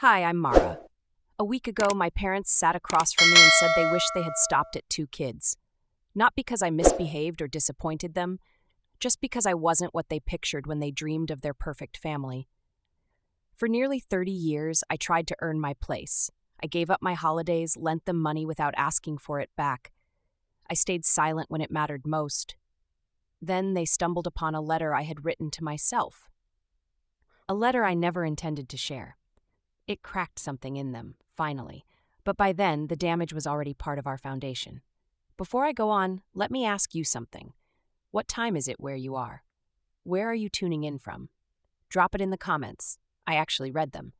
Hi, I'm Mara. A week ago, my parents sat across from me and said they wish they had stopped at 2 kids. Not because I misbehaved or disappointed them, just because I wasn't what they pictured when they dreamed of their perfect family. For nearly 30 years, I tried to earn my place. I gave up my holidays, lent them money without asking for it back. I stayed silent when it mattered most. Then they stumbled upon a letter I had written to myself. A letter I never intended to share. It cracked something in them, finally, but by then the damage was already part of our foundation. Before I go on, let me ask you something. What time is it where you are? Where are you tuning in from? Drop it in the comments. I actually read them.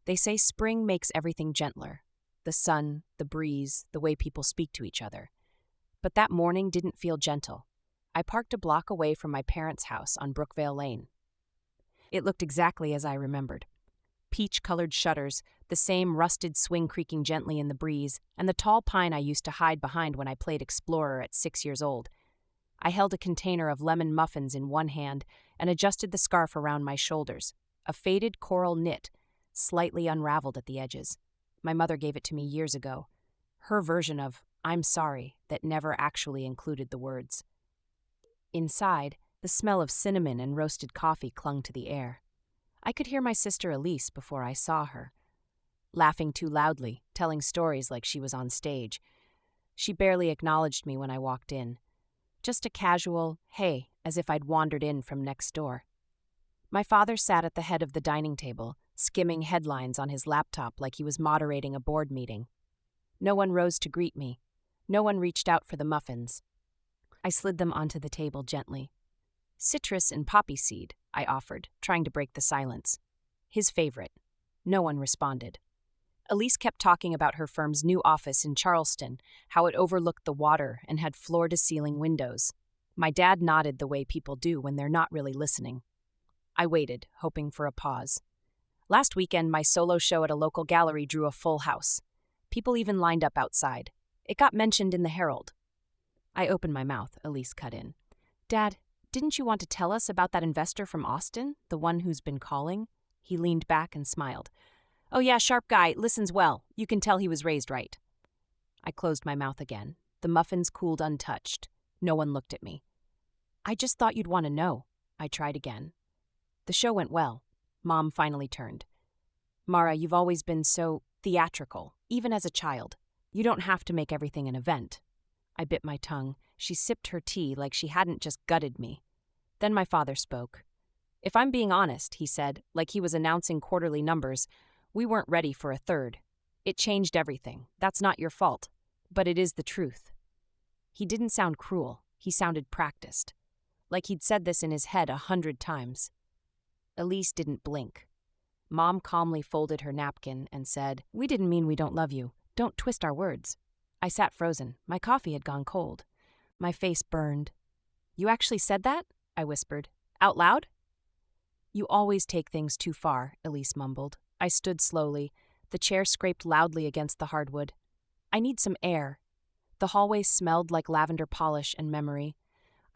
They say spring makes everything gentler. The sun, the breeze, the way people speak to each other. But that morning didn't feel gentle. I parked a block away from my parents' house on Brookvale Lane. It looked exactly as I remembered. Peach-colored shutters, the same rusted swing creaking gently in the breeze, and the tall pine I used to hide behind when I played Explorer at 6 years old. I held a container of lemon muffins in one hand and adjusted the scarf around my shoulders, a faded coral knit, slightly unraveled at the edges. My mother gave it to me years ago. Her version of "I'm sorry" that never actually included the words. Inside, the smell of cinnamon and roasted coffee clung to the air. I could hear my sister Elise before I saw her, laughing too loudly, telling stories like she was on stage. She barely acknowledged me when I walked in. Just a casual, hey, as if I'd wandered in from next door. My father sat at the head of the dining table, skimming headlines on his laptop like he was moderating a board meeting. No one rose to greet me. No one reached out for the muffins. I slid them onto the table gently. Citrus and poppy seed, I offered, trying to break the silence. His favorite. No one responded. Elise kept talking about her firm's new office in Charleston, how it overlooked the water and had floor-to-ceiling windows. My dad nodded the way people do when they're not really listening. I waited, hoping for a pause. Last weekend, my solo show at a local gallery drew a full house. People even lined up outside. It got mentioned in the Herald. I opened my mouth, Elise cut in. Dad, didn't you want to tell us about that investor from Austin, the one who's been calling? He leaned back and smiled. Oh yeah, sharp guy, listens well. You can tell he was raised right. I closed my mouth again. The muffins cooled untouched. No one looked at me. I just thought you'd want to know. I tried again. The show went well. Mom finally turned. Mara, you've always been so theatrical, even as a child. You don't have to make everything an event. I bit my tongue. She sipped her tea like she hadn't just gutted me. Then my father spoke. If I'm being honest, he said, like he was announcing quarterly numbers, we weren't ready for a third. It changed everything. That's not your fault. But it is the truth. He didn't sound cruel. He sounded practiced. Like he'd said this in his head 100 times. Elise didn't blink. Mom calmly folded her napkin and said, We didn't mean we don't love you. Don't twist our words. I sat frozen. My coffee had gone cold. My face burned. You actually said that? I whispered. Out loud? You always take things too far, Elise mumbled. I stood slowly. The chair scraped loudly against the hardwood. I need some air. The hallway smelled like lavender polish and memory.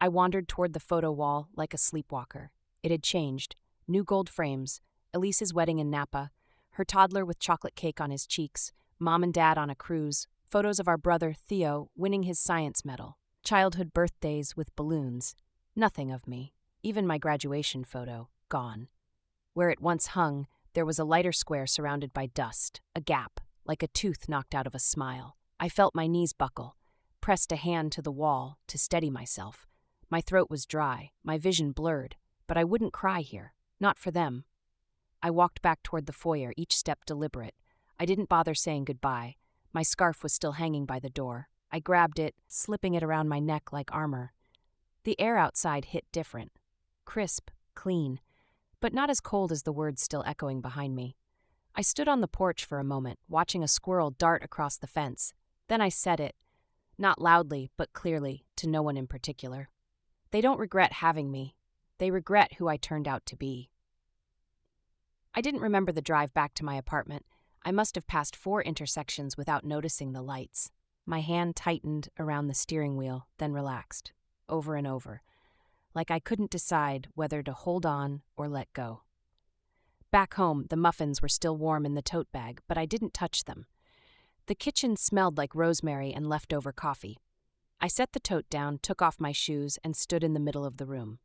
I wandered toward the photo wall like a sleepwalker. It had changed. New gold frames. Elise's wedding in Napa. Her toddler with chocolate cake on his cheeks. Mom and Dad on a cruise. Photos of our brother, Theo, winning his science medal. Childhood birthdays with balloons. Nothing of me. Even my graduation photo, gone. Where it once hung, there was a lighter square surrounded by dust, a gap, like a tooth knocked out of a smile. I felt my knees buckle, pressed a hand to the wall to steady myself. My throat was dry, my vision blurred, but I wouldn't cry here, not for them. I walked back toward the foyer, each step deliberate. I didn't bother saying goodbye. My scarf was still hanging by the door. I grabbed it, slipping it around my neck like armor. The air outside hit different. Crisp, clean, but not as cold as the words still echoing behind me. I stood on the porch for a moment, watching a squirrel dart across the fence. Then I said it, not loudly, but clearly, to no one in particular. They don't regret having me. They regret who I turned out to be. I didn't remember the drive back to my apartment. I must have passed 4 intersections without noticing the lights. My hand tightened around the steering wheel, then relaxed, over and over, like I couldn't decide whether to hold on or let go. Back home, the muffins were still warm in the tote bag, but I didn't touch them. The kitchen smelled like rosemary and leftover coffee. I set the tote down, took off my shoes, and stood in the middle of the room.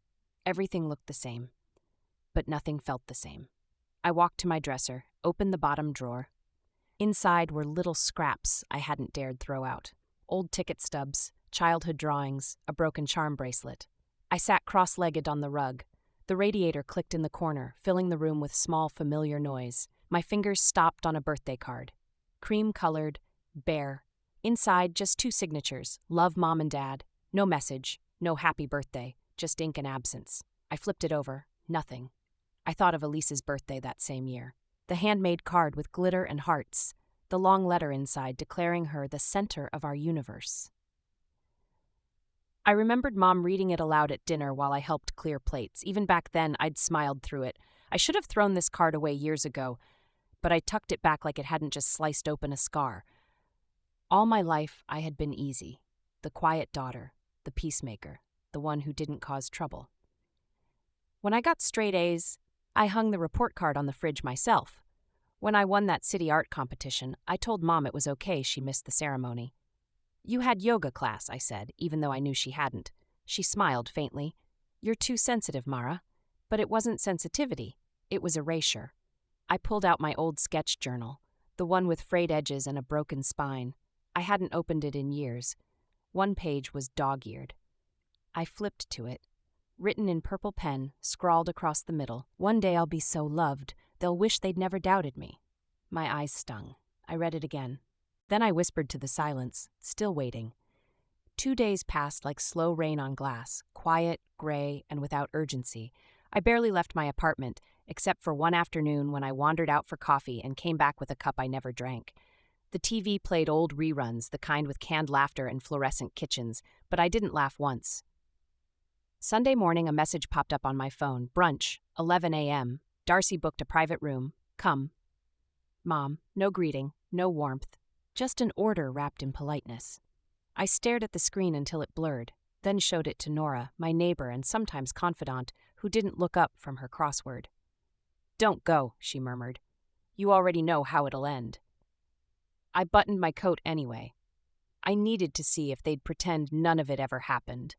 Everything looked the same, but nothing felt the same. I walked to my dresser, opened the bottom drawer. Inside were little scraps I hadn't dared throw out. Old ticket stubs, childhood drawings, a broken charm bracelet. I sat cross-legged on the rug. The radiator clicked in the corner, filling the room with small, familiar noise. My fingers stopped on a birthday card. Cream-colored, bare. Inside, just 2 signatures. Love, Mom and Dad. No message, no happy birthday, just ink and absence. I flipped it over. Nothing. I thought of Elise's birthday that same year. The handmade card with glitter and hearts. The long letter inside declaring her the center of our universe. I remembered Mom reading it aloud at dinner while I helped clear plates. Even back then, I'd smiled through it. I should have thrown this card away years ago, but I tucked it back like it hadn't just sliced open a scar. All my life, I had been easy. The quiet daughter, the peacemaker, the one who didn't cause trouble. When I got straight A's, I hung the report card on the fridge myself. When I won that city art competition, I told Mom it was okay she missed the ceremony. You had yoga class, I said, even though I knew she hadn't. She smiled faintly. You're too sensitive, Mara. But it wasn't sensitivity. It was erasure. I pulled out my old sketch journal, the one with frayed edges and a broken spine. I hadn't opened it in years. One page was dog-eared. I flipped to it. Written in purple pen, scrawled across the middle. One day I'll be so loved, they'll wish they'd never doubted me. My eyes stung. I read it again. Then I whispered to the silence, still waiting. 2 days passed like slow rain on glass, quiet, gray, and without urgency. I barely left my apartment, except for one afternoon when I wandered out for coffee and came back with a cup I never drank. The TV played old reruns, the kind with canned laughter and fluorescent kitchens, but I didn't laugh once. Sunday morning, a message popped up on my phone. Brunch, 11 a.m. Darcy booked a private room. Come. Mom, no greeting, no warmth. Just an order wrapped in politeness. I stared at the screen until it blurred, then showed it to Nora, my neighbor and sometimes confidant, who didn't look up from her crossword. Don't go, she murmured. You already know how it'll end. I buttoned my coat anyway. I needed to see if they'd pretend none of it ever happened.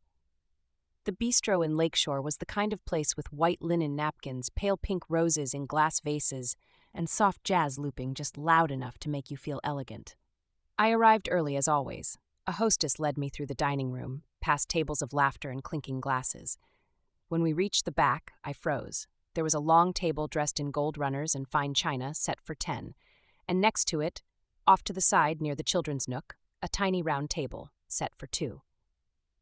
The bistro in Lakeshore was the kind of place with white linen napkins, pale pink roses in glass vases, and soft jazz looping just loud enough to make you feel elegant. I arrived early as always. A hostess led me through the dining room, past tables of laughter and clinking glasses. When we reached the back, I froze. There was a long table dressed in gold runners and fine china set for 10, and next to it, off to the side near the children's nook, a tiny round table set for 2.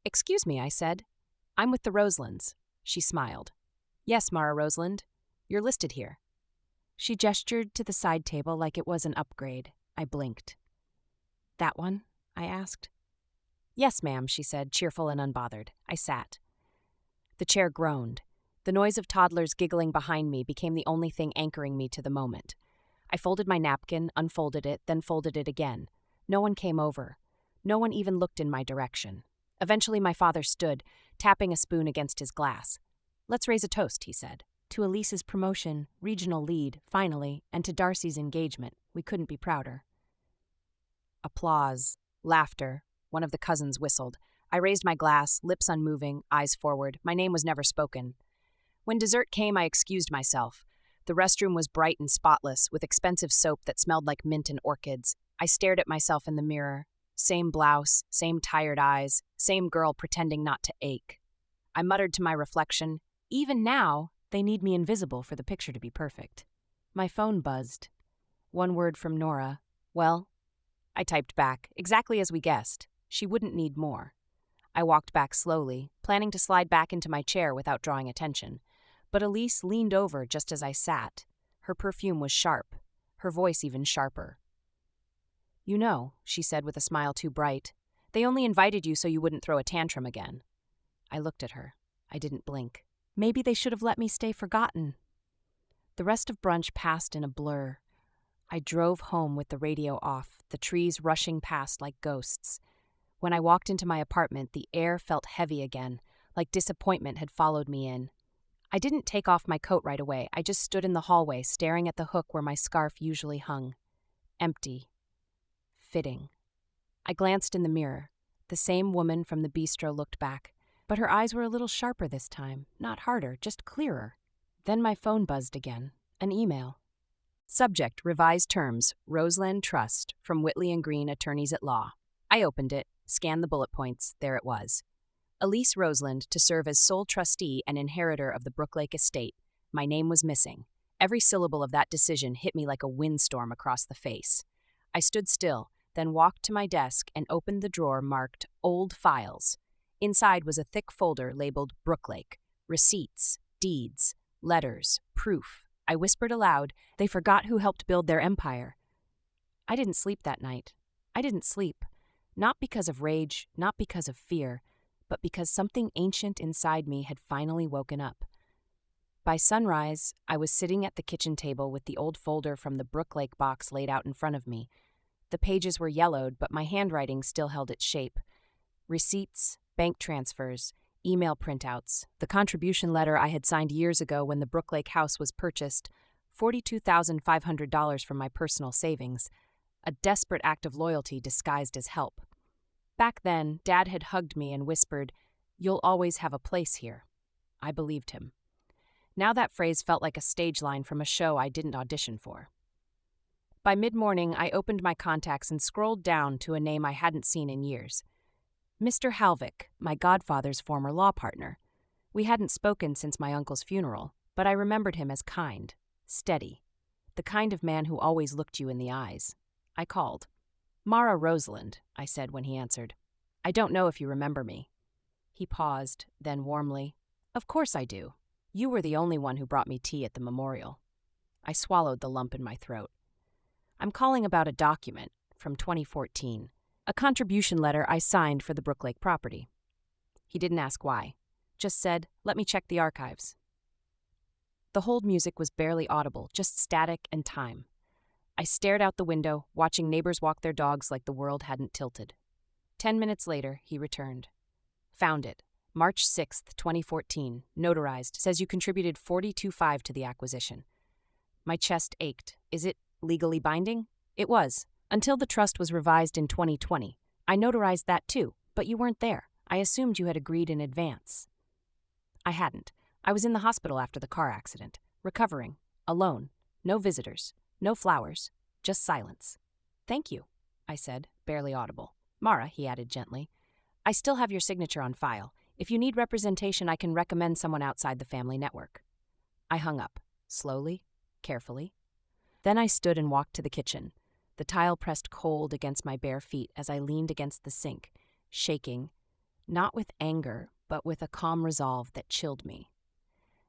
Excuse me, I said. I'm with the Roselands. She smiled. Yes, Mara Roseland. You're listed here. She gestured to the side table like it was an upgrade. I blinked. That one? I asked. Yes, ma'am, she said, cheerful and unbothered. I sat. The chair groaned. The noise of toddlers giggling behind me became the only thing anchoring me to the moment. I folded my napkin, unfolded it, then folded it again. No one came over. No one even looked in my direction. Eventually my father stood, tapping a spoon against his glass. Let's raise a toast, he said. To Elise's promotion, regional lead, finally, and to Darcy's engagement. We couldn't be prouder. Applause. Laughter. One of the cousins whistled. I raised my glass, lips unmoving, eyes forward. My name was never spoken. When dessert came, I excused myself. The restroom was bright and spotless, with expensive soap that smelled like mint and orchids. I stared at myself in the mirror. Same blouse, same tired eyes, same girl pretending not to ache. I muttered to my reflection, even now, they need me invisible for the picture to be perfect. My phone buzzed. One word from Nora. Well? I typed back, exactly as we guessed. She wouldn't need more. I walked back slowly, planning to slide back into my chair without drawing attention. But Elise leaned over just as I sat. Her perfume was sharp, her voice even sharper. You know, she said with a smile too bright, they only invited you so you wouldn't throw a tantrum again. I looked at her. I didn't blink. Maybe they should have let me stay forgotten. The rest of brunch passed in a blur. I drove home with the radio off, the trees rushing past like ghosts. When I walked into my apartment, the air felt heavy again, like disappointment had followed me in. I didn't take off my coat right away. I just stood in the hallway, staring at the hook where my scarf usually hung. Empty. Fitting. I glanced in the mirror. The same woman from the bistro looked back, but her eyes were a little sharper this time, not harder, just clearer. Then my phone buzzed again. An email. Subject, revised terms, Roseland Trust, from Whitley & Green, attorneys at law. I opened it, scanned the bullet points. There it was. Elise Roseland to serve as sole trustee and inheritor of the Brooklake estate. My name was missing. Every syllable of that decision hit me like a windstorm across the face. I stood still, then walked to my desk and opened the drawer marked Old Files. Inside was a thick folder labeled Brooklake. Receipts, deeds, letters, proof. I whispered aloud, they forgot who helped build their empire. I didn't sleep that night. I didn't sleep. Not because of rage, not because of fear, but because something ancient inside me had finally woken up. By sunrise, I was sitting at the kitchen table with the old folder from the Brooklake box laid out in front of me. The pages were yellowed, but my handwriting still held its shape. Receipts, bank transfers, email printouts, the contribution letter I had signed years ago when the Brooklake house was purchased, $42,500 from my personal savings, a desperate act of loyalty disguised as help. Back then, Dad had hugged me and whispered, "You'll always have a place here." I believed him. Now that phrase felt like a stage line from a show I didn't audition for. By mid-morning, I opened my contacts and scrolled down to a name I hadn't seen in years. Mr. Halvick, my godfather's former law partner. We hadn't spoken since my uncle's funeral, but I remembered him as kind, steady, the kind of man who always looked you in the eyes. I called. "Mara Roseland," I said when he answered. "I don't know if you remember me." He paused, then warmly, "Of course I do. You were the only one who brought me tea at the memorial." I swallowed the lump in my throat. "I'm calling about a document from 2014, a contribution letter I signed for the Brooklake property." He didn't ask why, just said, "Let me check the archives." The hold music was barely audible, just static and time. I stared out the window, watching neighbors walk their dogs like the world hadn't tilted. 10 minutes later, he returned. "Found it. March 6th, 2014, notarized, says you contributed $42,500 to the acquisition." My chest ached. Is it legally binding? It was, until the trust was revised in 2020. I notarized that too, but you weren't there. I assumed you had agreed in advance. I hadn't. I was in the hospital after the car accident, recovering, alone, no visitors, no flowers, just silence. "Thank you," I said, barely audible. "Mara," he added gently, "I still have your signature on file. If you need representation, I can recommend someone outside the family network." I hung up, slowly, carefully. Then I stood and walked to the kitchen. The tile pressed cold against my bare feet as I leaned against the sink, shaking, not with anger, but with a calm resolve that chilled me.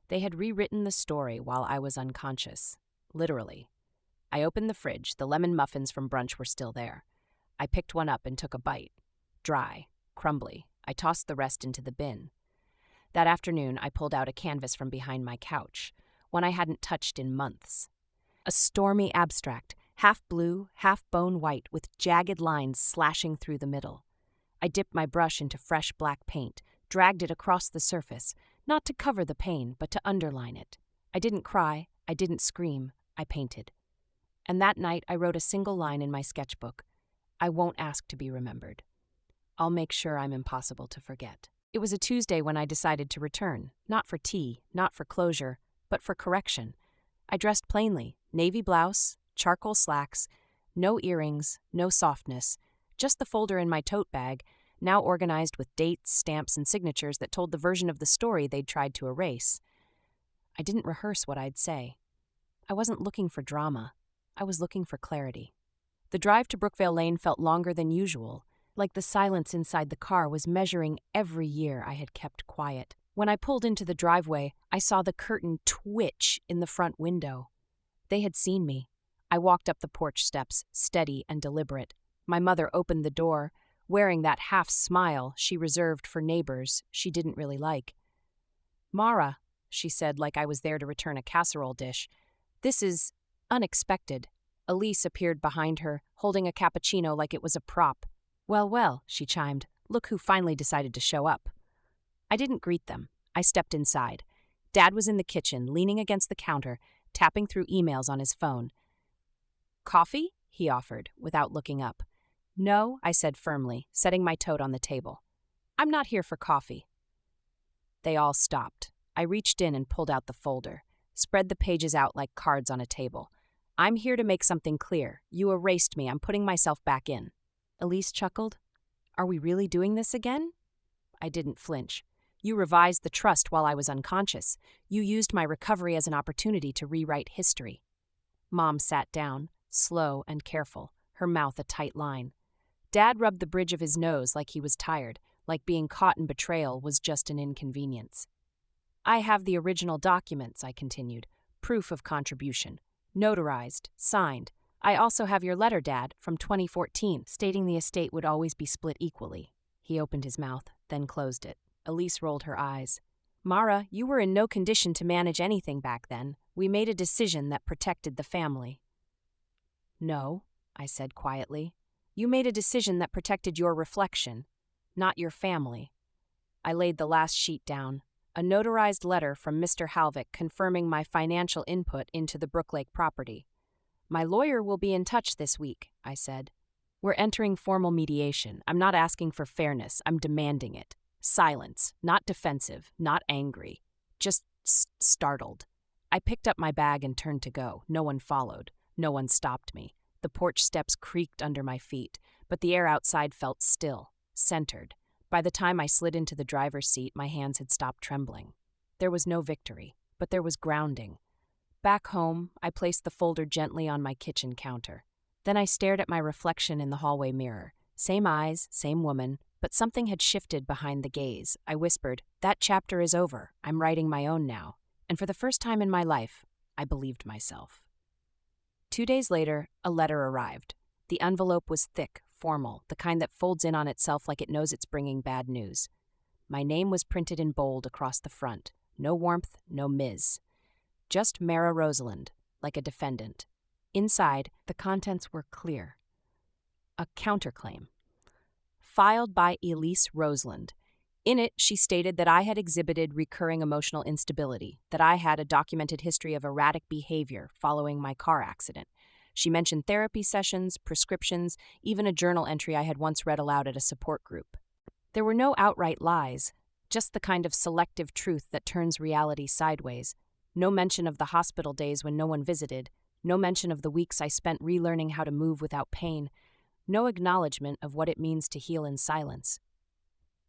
They had rewritten the story while I was unconscious, literally. I opened the fridge. The lemon muffins from brunch were still there. I picked one up and took a bite. Dry, crumbly. I tossed the rest into the bin. That afternoon, I pulled out a canvas from behind my couch, one I hadn't touched in months. A stormy abstract, half blue, half bone white, with jagged lines slashing through the middle. I dipped my brush into fresh black paint, dragged it across the surface, not to cover the pain, but to underline it. I didn't cry, I didn't scream, I painted. And that night, I wrote a single line in my sketchbook. "I won't ask to be remembered. I'll make sure I'm impossible to forget." It was a Tuesday when I decided to return, not for tea, not for closure, but for correction. I dressed plainly, navy blouse, charcoal slacks, no earrings, no softness, just the folder in my tote bag, now organized with dates, stamps, and signatures that told the version of the story they'd tried to erase. I didn't rehearse what I'd say. I wasn't looking for drama. I was looking for clarity. The drive to Brookvale Lane felt longer than usual, like the silence inside the car was measuring every year I had kept quiet. When I pulled into the driveway, I saw the curtain twitch in the front window. They had seen me. I walked up the porch steps, steady and deliberate. My mother opened the door, wearing that half smile she reserved for neighbors she didn't really like. "Mara," she said like I was there to return a casserole dish, "this is unexpected." Elise appeared behind her, holding a cappuccino like it was a prop. "Well, well," she chimed, "look who finally decided to show up." I didn't greet them. I stepped inside. Dad was in the kitchen, leaning against the counter, tapping through emails on his phone. "Coffee?" he offered, without looking up. "No," I said firmly, setting my tote on the table. "I'm not here for coffee." They all stopped. I reached in and pulled out the folder, spread the pages out like cards on a table. "I'm here to make something clear. You erased me. I'm putting myself back in." Elise chuckled. "Are we really doing this again?" I didn't flinch. "You revised the trust while I was unconscious. You used my recovery as an opportunity to rewrite history." Mom sat down, slow and careful, her mouth a tight line. Dad rubbed the bridge of his nose like he was tired, like being caught in betrayal was just an inconvenience. "I have the original documents," I continued. "Proof of contribution. Notarized, signed. I also have your letter, Dad, from 2014, stating the estate would always be split equally." He opened his mouth, then closed it. Elise rolled her eyes. "Mara, you were in no condition to manage anything back then. We made a decision that protected the family." "No," I said quietly. "You made a decision that protected your reflection, not your family." I laid the last sheet down. A notarized letter from Mr. Halvick confirming my financial input into the Brooklake property. "My lawyer will be in touch this week," I said. "We're entering formal mediation. I'm not asking for fairness. I'm demanding it. Silence. Not defensive. Not angry. Just startled." I picked up my bag and turned to go. No one followed. No one stopped me. The porch steps creaked under my feet, but the air outside felt still, centered. By the time I slid into the driver's seat, my hands had stopped trembling. There was no victory, but there was grounding. Back home, I placed the folder gently on my kitchen counter. Then I stared at my reflection in the hallway mirror. Same eyes, same woman, but something had shifted behind the gaze. I whispered, "That chapter is over. I'm writing my own now." And for the first time in my life, I believed myself. 2 days later, a letter arrived. The envelope was thick, formal, the kind that folds in on itself like it knows it's bringing bad news. My name was printed in bold across the front. No warmth, no Ms. Just Mara Rosalind, like a defendant. Inside, the contents were clear. A counterclaim. Filed by Elise Rosalind. In it, she stated that I had exhibited recurring emotional instability, that I had a documented history of erratic behavior following my car accident. She mentioned therapy sessions, prescriptions, even a journal entry I had once read aloud at a support group. There were no outright lies, just the kind of selective truth that turns reality sideways. No mention of the hospital days when no one visited, no mention of the weeks I spent relearning how to move without pain, no acknowledgement of what it means to heal in silence.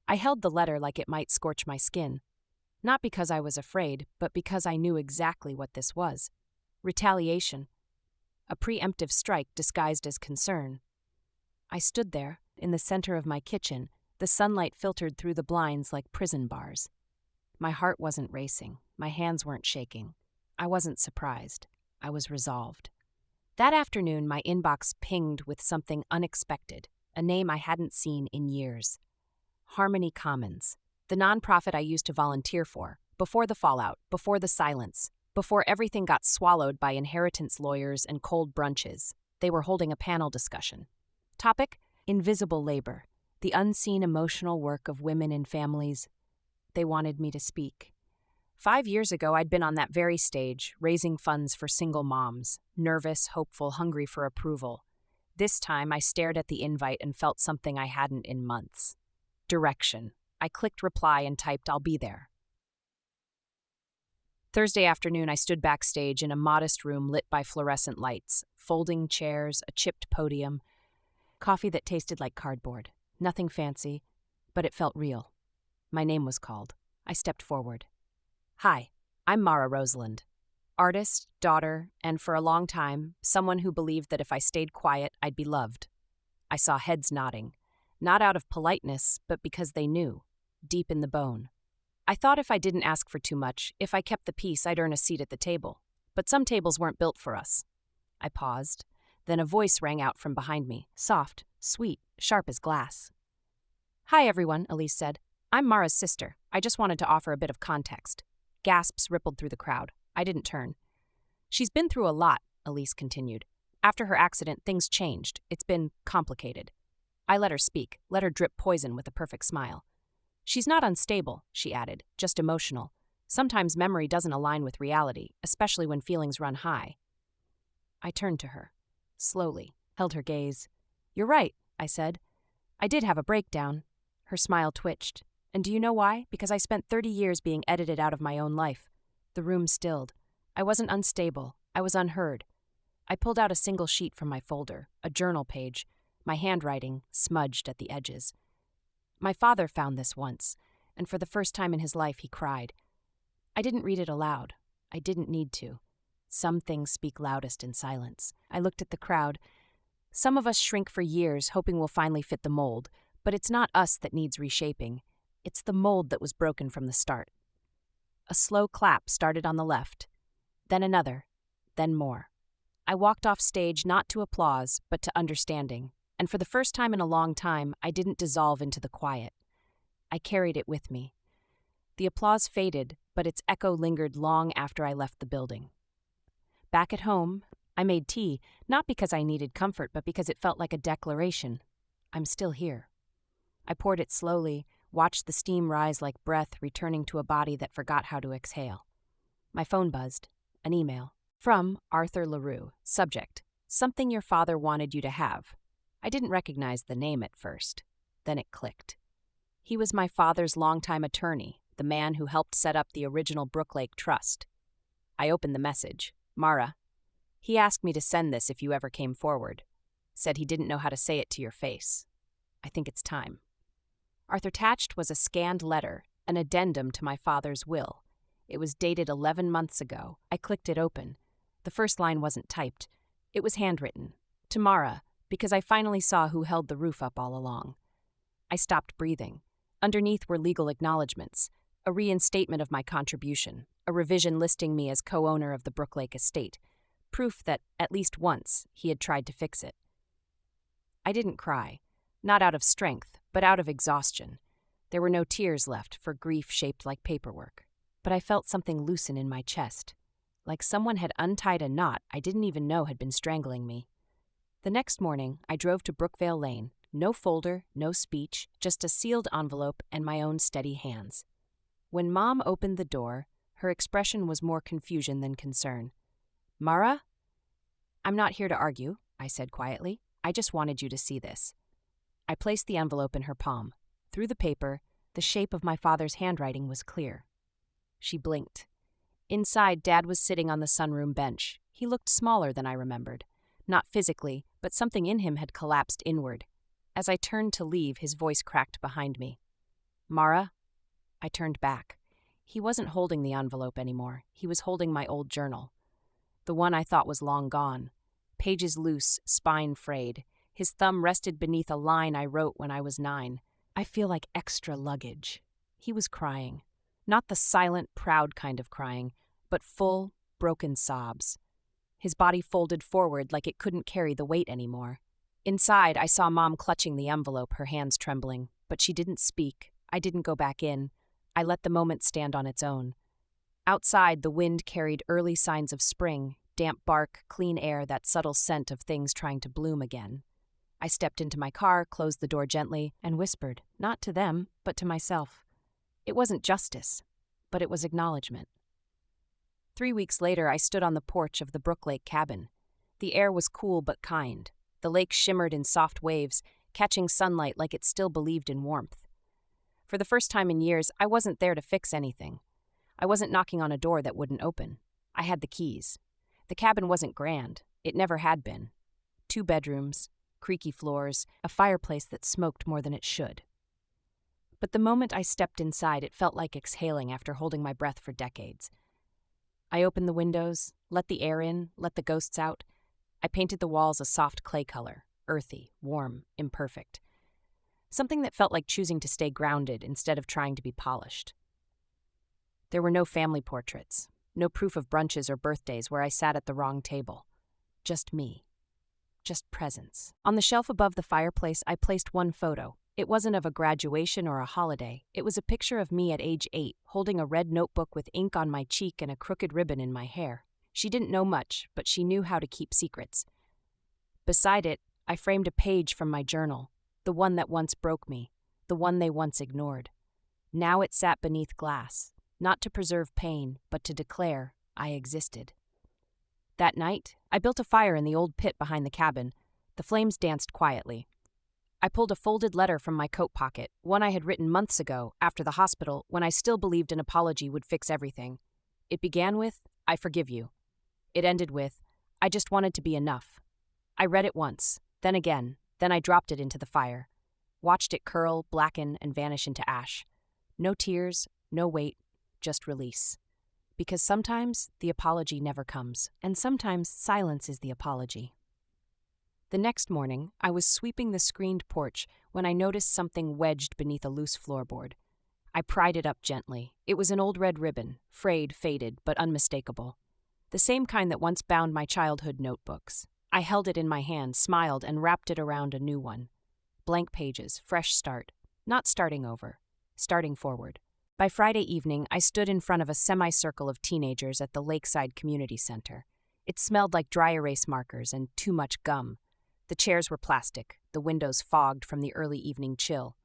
I held the letter like it might scorch my skin, not because I was afraid, but because I knew exactly what this was. Retaliation. A preemptive strike disguised as concern. I stood there, in the center of my kitchen, the sunlight filtered through the blinds like prison bars. My heart wasn't racing, my hands weren't shaking. I wasn't surprised. I was resolved. That afternoon, my inbox pinged with something unexpected, a name I hadn't seen in years. Harmony Commons, the nonprofit I used to volunteer for, before the fallout, before the silence, before everything got swallowed by inheritance lawyers and cold brunches. They were holding a panel discussion. Topic: invisible labor, the unseen emotional work of women in families. They wanted me to speak. 5 years ago, I'd been on that very stage, raising funds for single moms, nervous, hopeful, hungry for approval. This time, I stared at the invite and felt something I hadn't in months. Direction. I clicked reply and typed, "I'll be there." Thursday afternoon, I stood backstage in a modest room lit by fluorescent lights, folding chairs, a chipped podium, coffee that tasted like cardboard. Nothing fancy, but it felt real. My name was called. I stepped forward. "Hi, I'm Mara Rosalind. Artist, daughter, and for a long time, someone who believed that if I stayed quiet, I'd be loved." I saw heads nodding, not out of politeness, but because they knew, deep in the bone. I thought if I didn't ask for too much, if I kept the peace, I'd earn a seat at the table. But some tables weren't built for us. I paused. Then a voice rang out from behind me, soft, sweet, sharp as glass. "Hi, everyone," Elise said. "I'm Mara's sister. I just wanted to offer a bit of context." Gasps rippled through the crowd. I didn't turn. "She's been through a lot," Elise continued. "After her accident, things changed. It's been complicated." I let her speak, let her drip poison with a perfect smile. "She's not unstable," she added, "just emotional. Sometimes memory doesn't align with reality, especially when feelings run high. I turned to her, slowly, held her gaze. "You're right," I said. "I did have a breakdown." Her smile twitched. "And do you know why? Because I spent 30 years being edited out of my own life." The room stilled. I wasn't unstable. I was unheard. I pulled out a single sheet from my folder, a journal page, my handwriting smudged at the edges. My father found this once, and for the first time in his life he cried. I didn't read it aloud. I didn't need to. Some things speak loudest in silence. I looked at the crowd. Some of us shrink for years, hoping we'll finally fit the mold, but it's not us that needs reshaping. It's the mold that was broken from the start. A slow clap started on the left, then another, then more. I walked off stage not to applause, but to understanding, and for the first time in a long time, I didn't dissolve into the quiet. I carried it with me. The applause faded, but its echo lingered long after I left the building. Back at home, I made tea, not because I needed comfort, but because it felt like a declaration. I'm still here. I poured it slowly, watched the steam rise like breath returning to a body that forgot how to exhale. My phone buzzed. An email. From Arthur LaRue. Subject: Something your father wanted you to have. I didn't recognize the name at first. Then it clicked. He was my father's longtime attorney, the man who helped set up the original Brooklake Trust. I opened the message. "Mara, he asked me to send this if you ever came forward. Said he didn't know how to say it to your face. I think it's time." Arthur attached was a scanned letter, an addendum to my father's will. It was dated 11 months ago. I clicked it open. The first line wasn't typed. It was handwritten. To Mara, because I finally saw who held the roof up all along. I stopped breathing. Underneath were legal acknowledgments, a reinstatement of my contribution, a revision listing me as co-owner of the Brooklake estate, proof that, at least once, he had tried to fix it. I didn't cry, not out of strength, but out of exhaustion. There were no tears left for grief shaped like paperwork. But I felt something loosen in my chest, like someone had untied a knot I didn't even know had been strangling me. The next morning, I drove to Brookvale Lane. No folder, no speech, just a sealed envelope and my own steady hands. When Mom opened the door, her expression was more confusion than concern. "Mara?" "I'm not here to argue," I said quietly. "I just wanted you to see this." I placed the envelope in her palm. Through the paper, the shape of my father's handwriting was clear. She blinked. Inside, Dad was sitting on the sunroom bench. He looked smaller than I remembered. Not physically, but something in him had collapsed inward. As I turned to leave, his voice cracked behind me. "Mara?" I turned back. He wasn't holding the envelope anymore. He was holding my old journal. The one I thought was long gone. Pages loose, spine frayed. His thumb rested beneath a line I wrote when I was 9. "I feel like extra luggage." He was crying. Not the silent, proud kind of crying, but full, broken sobs. His body folded forward like it couldn't carry the weight anymore. Inside, I saw Mom clutching the envelope, her hands trembling. But she didn't speak. I didn't go back in. I let the moment stand on its own. Outside, the wind carried early signs of spring, damp bark, clean air, that subtle scent of things trying to bloom again. I stepped into my car, closed the door gently, and whispered, not to them, but to myself. It wasn't justice, but it was acknowledgement. 3 weeks later, I stood on the porch of the Brooklake cabin. The air was cool but kind. The lake shimmered in soft waves, catching sunlight like it still believed in warmth. For the first time in years, I wasn't there to fix anything. I wasn't knocking on a door that wouldn't open. I had the keys. The cabin wasn't grand. It never had been. 2 bedrooms, creaky floors, a fireplace that smoked more than it should. But the moment I stepped inside, it felt like exhaling after holding my breath for decades. I opened the windows, let the air in, let the ghosts out. I painted the walls a soft clay color, earthy, warm, imperfect. Something that felt like choosing to stay grounded instead of trying to be polished. There were no family portraits, no proof of brunches or birthdays where I sat at the wrong table. Just me. Just presence. On the shelf above the fireplace, I placed one photo. It wasn't of a graduation or a holiday. It was a picture of me at age 8, holding a red notebook with ink on my cheek and a crooked ribbon in my hair. She didn't know much, but she knew how to keep secrets. Beside it, I framed a page from my journal, the one that once broke me, the one they once ignored. Now it sat beneath glass, not to preserve pain, but to declare I existed. That night, I built a fire in the old pit behind the cabin. The flames danced quietly. I pulled a folded letter from my coat pocket, one I had written months ago after the hospital when I still believed an apology would fix everything. It began with, I forgive you. It ended with, I just wanted to be enough. I read it once, then again, then I dropped it into the fire. Watched it curl, blacken, and vanish into ash. No tears, no weight, just release. Because sometimes the apology never comes, and sometimes silence is the apology. The next morning, I was sweeping the screened porch when I noticed something wedged beneath a loose floorboard. I pried it up gently. It was an old red ribbon, frayed, faded, but unmistakable. The same kind that once bound my childhood notebooks. I held it in my hand, smiled, and wrapped it around a new one. Blank pages, fresh start. Not starting over, starting forward. By Friday evening, I stood in front of a semicircle of teenagers at the Lakeside Community Center. It smelled like dry erase markers and too much gum. The chairs were plastic, the windows fogged from the early evening chill.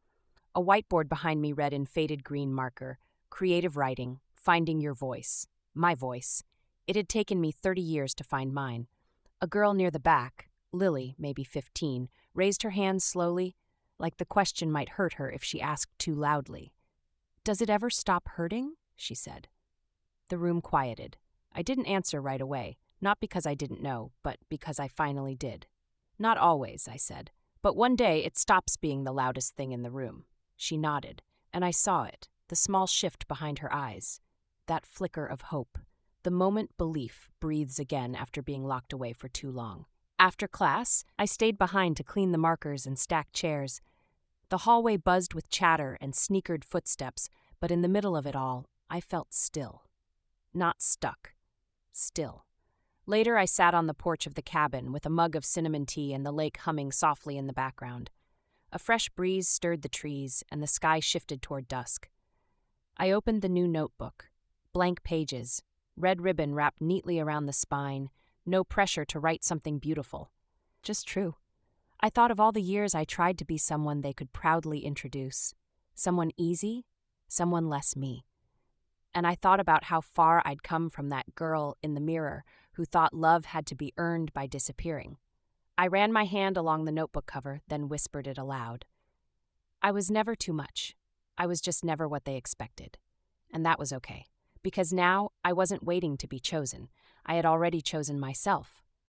A whiteboard behind me read in faded green marker, Creative Writing, Finding Your Voice. My voice. It had taken me 30 years to find mine. A girl near the back, Lily, maybe 15, raised her hands slowly, like the question might hurt her if she asked too loudly. Does it ever stop hurting? She said. The room quieted. I didn't answer right away, not because I didn't know, but because I finally did. Not always, I said, but one day it stops being the loudest thing in the room. She nodded, and I saw it, the small shift behind her eyes, that flicker of hope, the moment belief breathes again after being locked away for too long. After class, I stayed behind to clean the markers and stack chairs. The hallway buzzed with chatter and sneakered footsteps, but in the middle of it all, I felt still. Not stuck. Still. Later, I sat on the porch of the cabin with a mug of cinnamon tea and the lake humming softly in the background. A fresh breeze stirred the trees, and the sky shifted toward dusk. I opened the new notebook. Blank pages, red ribbon wrapped neatly around the spine, no pressure to write something beautiful. Just true. I thought of all the years I tried to be someone they could proudly introduce. Someone easy, someone less me. And I thought about how far I'd come from that girl in the mirror who thought love had to be earned by disappearing. I ran my hand along the notebook cover, then whispered it aloud. I was never too much. I was just never what they expected. And that was okay, because now I wasn't waiting to be chosen. I had already chosen myself.